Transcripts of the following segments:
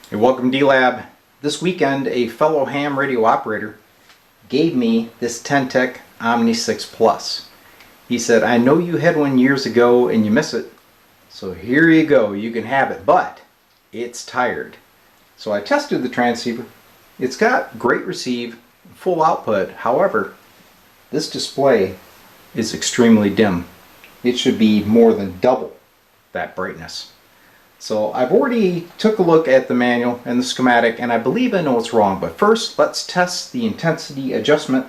Hey, welcome D-Lab. This weekend a fellow ham radio operator gave me this Ten-Tech OMNI VI Plus. He said, I know you had one years ago and you miss it, so here you go, you can have it, but it's tired. So I tested the transceiver. It's got great receive, full output. However, this display is extremely dim. It should be more than double that brightness. So I've already took a look at the manual and the schematic, and I believe I know what's wrong, but first let's test the intensity adjustment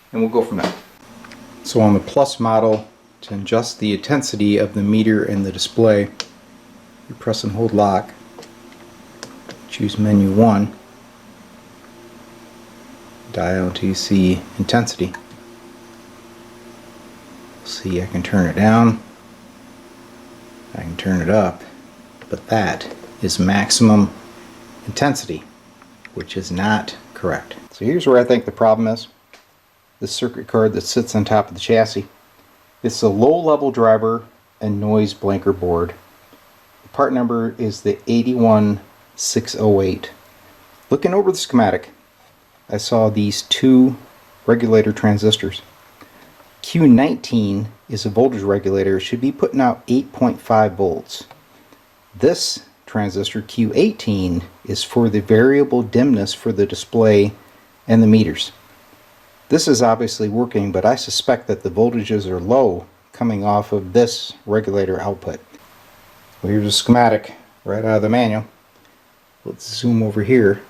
and we'll go from there. So on the Plus model, to adjust the intensity of the meter and the display, you press and hold lock, choose menu 1, dial until you see intensity. See, I can turn it down, I can turn it up, but that is maximum intensity, which is not correct. So here's where I think the problem is. This circuit card that sits on top of the chassis. It's a low-level driver and noise blanker board. The part number is the 81608. Looking over the schematic, I saw these two regulator transistors. Q19 is a voltage regulator. It should be putting out 8.5 volts. This transistor Q18 is for the variable dimness for the display and the meters. This is obviously working, but I suspect that the voltages are low coming off of this regulator output. Well, here's a schematic right out of the manual. Let's zoom over here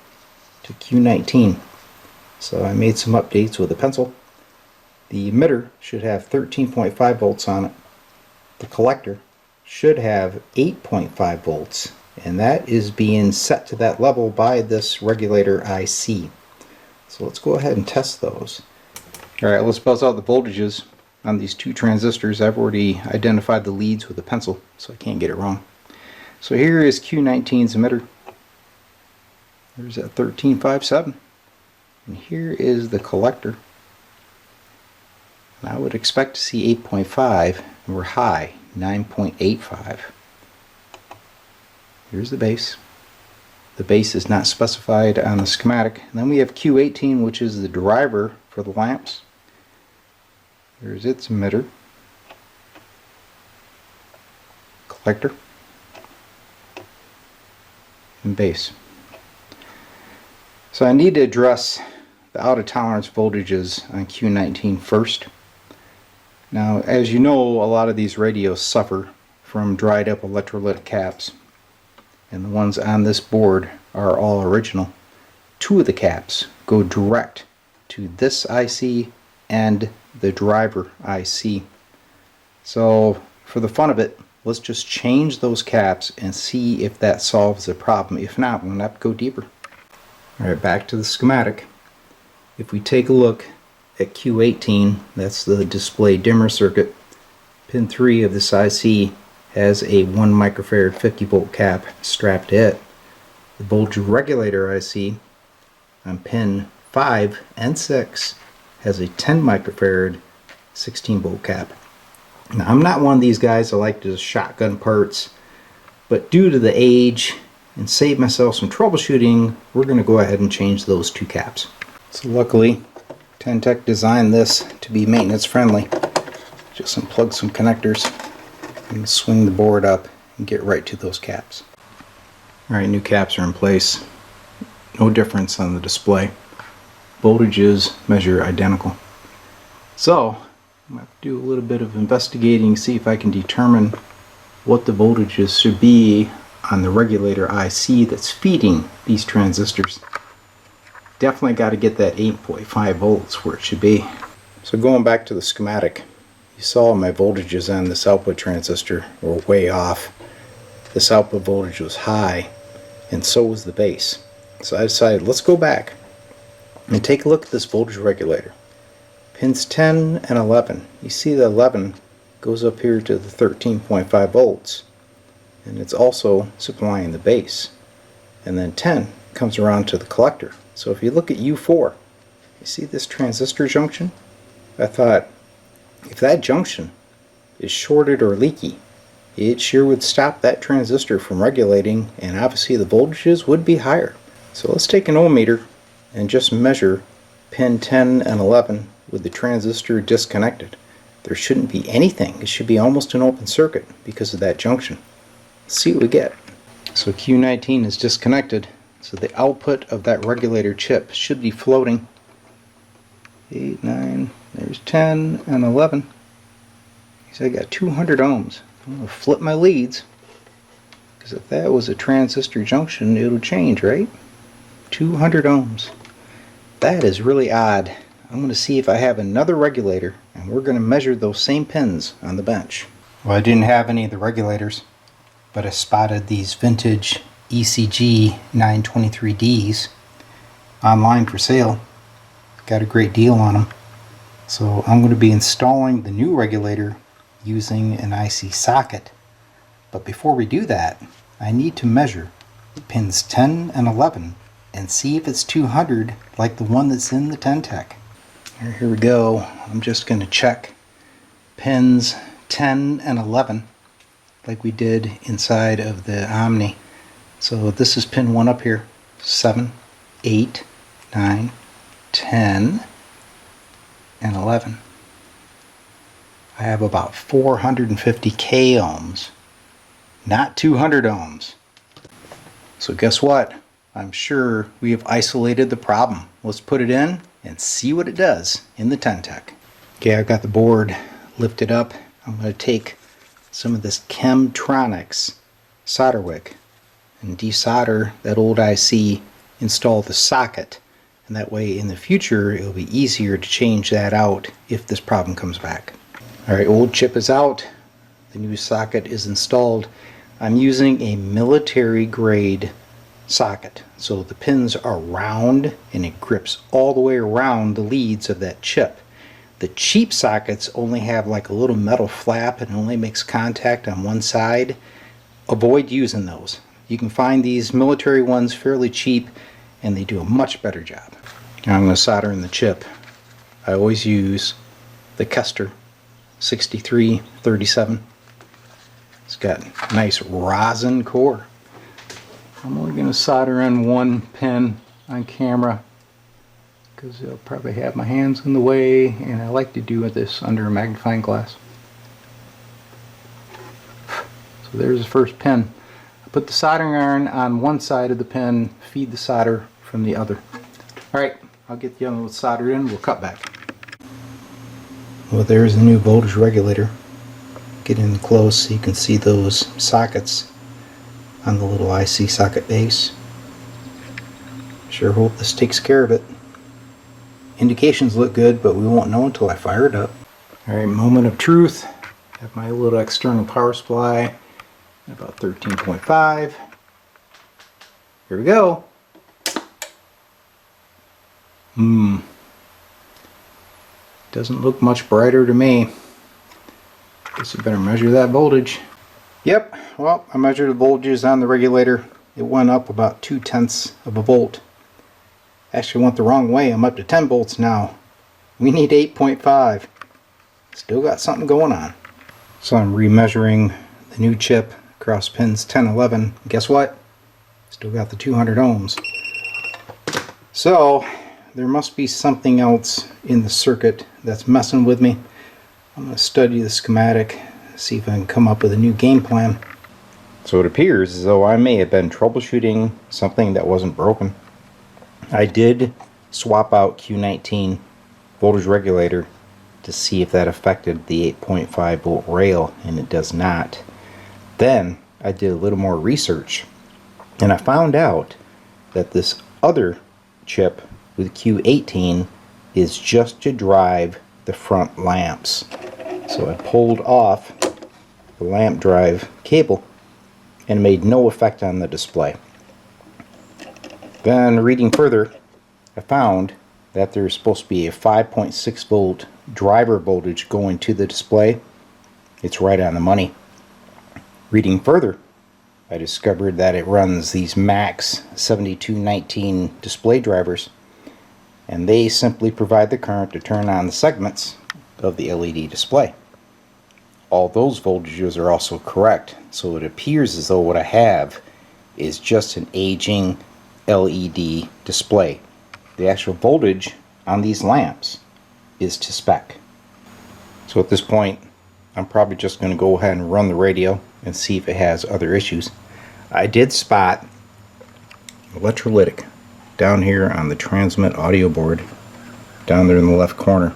to Q19. So I made some updates with a pencil. The emitter should have 13.5 volts on it. The collector should have 8.5 volts, and that is being set to that level by this regulator IC. So let's go ahead and test those. Alright, let's buzz out the voltages on these two transistors. I've already identified the leads with a pencil, so I can't get it wrong. So here is Q19's emitter. There's that 13.57. And here is the collector. And I would expect to see 8.5, and we're high. 9.85. Here's the base. The base is not specified on the schematic. And then we have Q18, which is the driver for the lamps. Here's its emitter, collector, and base. So I need to address the out of tolerance voltages on Q19 first. Now, as you know, a lot of these radios suffer from dried up electrolytic caps, and the ones on this board are all original. Two of the caps go direct to this IC and the driver IC. So for the fun of it, let's just change those caps and see if that solves the problem. If not, we'll have to go deeper. Alright, back to the schematic. If we take a look at Q18, that's the display dimmer circuit. Pin 3 of this IC has a 1 microfarad 50 volt cap strapped to it. The voltage regulator IC on pin 5 and 6 has a 10 microfarad 16 volt cap. Now, I'm not one of these guys that like to just shotgun parts, but due to the age and save myself some troubleshooting, we're going to go ahead and change those two caps. So luckily, Ten-Tech designed this to be maintenance friendly. Just unplug some connectors and swing the board up and get right to those caps. Alright, new caps are in place. No difference on the display. Voltages measure identical. So I'm going to have to do a little bit of investigating, see if I can determine what the voltages should be on the regulator IC that's feeding these transistors. Definitely got to get that 8.5 volts where it should be. So going back to the schematic, you saw my voltages on this output transistor were way off. This output voltage was high, and so was the base. So I decided, let's go back and take a look at this voltage regulator. Pins 10 and 11. You see the 11 goes up here to the 13.5 volts, and it's also supplying the base. And then 10 comes around to the collector. So if you look at U4, you see this transistor junction? I thought, if that junction is shorted or leaky, it sure would stop that transistor from regulating, and obviously the voltages would be higher. So let's take an ohm meter and just measure pin 10 and 11 with the transistor disconnected. There shouldn't be anything. It should be almost an open circuit because of that junction. Let's see what we get. So Q19 is disconnected, so the output of that regulator chip should be floating. 8, 9, there's 10 and 11. So I got 200 ohms. I'm going to flip my leads, because if that was a transistor junction, it'll change, right? 200 ohms. That is really odd. I'm going to see if I have another regulator, and we're going to measure those same pins on the bench. Well, I didn't have any of the regulators, but I spotted these vintage ECG 923Ds online for sale. Got a great deal on them. So I'm going to be installing the new regulator using an IC socket. But before we do that, I need to measure pins 10 and 11 and see if it's 200 like the one that's in the Ten-Tec. Here we go. I'm just going to check pins 10 and 11 like we did inside of the Omni. So this is pin 1 up here. 7, 8, 9, 10, and 11. I have about 450 k ohms, not 200 ohms. So guess what? I'm sure we have isolated the problem. Let's put it in and see what it does in the Ten-Tec. Okay, I've got the board lifted up. I'm going to take some of this Chemtronics solder wick and desolder that old IC, install the socket, and that way in the future it'll be easier to change that out if this problem comes back. Alright, old chip is out, the new socket is installed. I'm using a military grade socket, so the pins are round and it grips all the way around the leads of that chip. The cheap sockets only have like a little metal flap and only makes contact on one side. Avoid using those. You can find these military ones fairly cheap and they do a much better job. Now I'm going to solder in the chip. I always use the Capacitor 6337. It's got a nice rosin core. I'm only going to solder in one pin on camera because I'll probably have my hands in the way, and I like to do this under a magnifying glass. So there's the first pin. I put the soldering iron on one side of the pin, feed the solder from the other. Alright, I'll get the other one soldered in, we'll cut back. Well, there's the new voltage regulator. Get in close so you can see those sockets on the little IC socket base. Sure hope this takes care of it. Indications look good, but we won't know until I fire it up. Alright, moment of truth. Have my little external power supply at about 13.5. Here we go. Doesn't look much brighter to me. Guess I better measure that voltage. Yep, well, I measured the voltages on the regulator. It went up about 0.2 of a volt. Actually went the wrong way. I'm up to 10 volts now. We need 8.5. Still got something going on. So I'm remeasuring the new chip across pins 10, 11. Guess what? Still got the 200 ohms. So there must be something else in the circuit that's messing with me. I'm going to study the schematic, see if I can come up with a new game plan. So it appears as though I may have been troubleshooting something that wasn't broken. I did swap out Q19 voltage regulator to see if that affected the 8.5 volt rail, and it does not. Then I did a little more research and I found out that this other chip with Q18 is just to drive the front lamps. So I pulled off the lamp drive cable and made no effect on the display. Then reading further, I found that there's supposed to be a 5.6 volt driver voltage going to the display. It's right on the money. Reading further, I discovered that it runs these Max 7219 display drivers, and they simply provide the current to turn on the segments of the LED display. all those voltages are also correct. So it appears as though what I have is just an aging LED display. The actual voltage on these lamps is to spec. So at this point, I'm probably just going to go ahead and run the radio and see if it has other issues. I did spot electrolytic down here on the transmit audio board, down there in the left corner.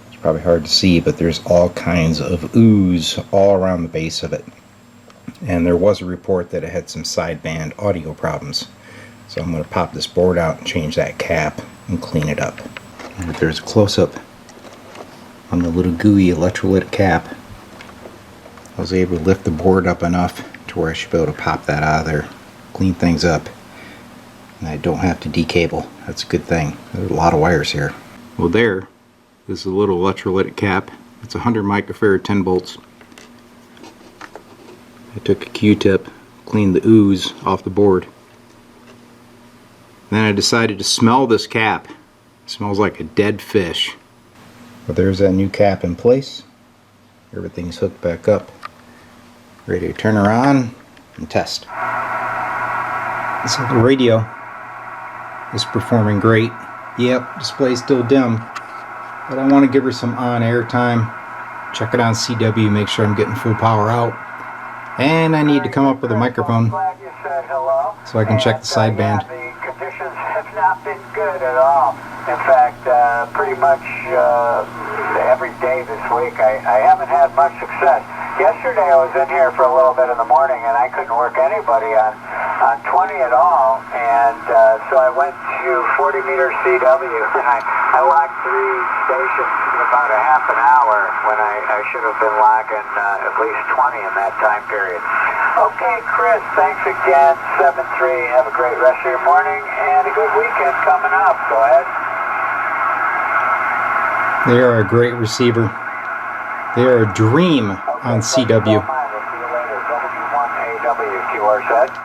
It's probably hard to see, but there's all kinds of ooze all around the base of it. And there was a report that it had some sideband audio problems. So I'm going to pop this board out and change that cap and clean it up. And if there's a close-up on the little gooey electrolytic cap, I was able to lift the board up enough to where I should be able to pop that out of there, clean things up, and I don't have to decable. That's a good thing. There's a lot of wires here. Well, there is the little electrolytic cap. It's 100 microfarad 10 volts. I took a Q-tip, cleaned the ooze off the board. Then I decided to smell this cap. It smells like a dead fish. But there's that new cap in place. Everything's hooked back up. Ready to turn her on and test. So the radio is performing great. Yep, display's still dim. But I want to give her some on-air time. Check it on CW, make sure I'm getting full power out. And I need to come up with a microphone so I can check the sideband. Not been good at all. In fact, pretty much every day this week I haven't had much success. Yesterday I was in here for a little bit in the morning and I couldn't work anybody on 20 at all, and so I went to 40 meter CW and I locked 3 stations in about a half an hour when I should have been locking at least 20 in that time period. Okay, Chris, thanks again. 7-3. Have a great rest of your morning and a good weekend coming up. Go ahead. They are a great receiver. They are a dream on CW. See you later. W1AW, QR set.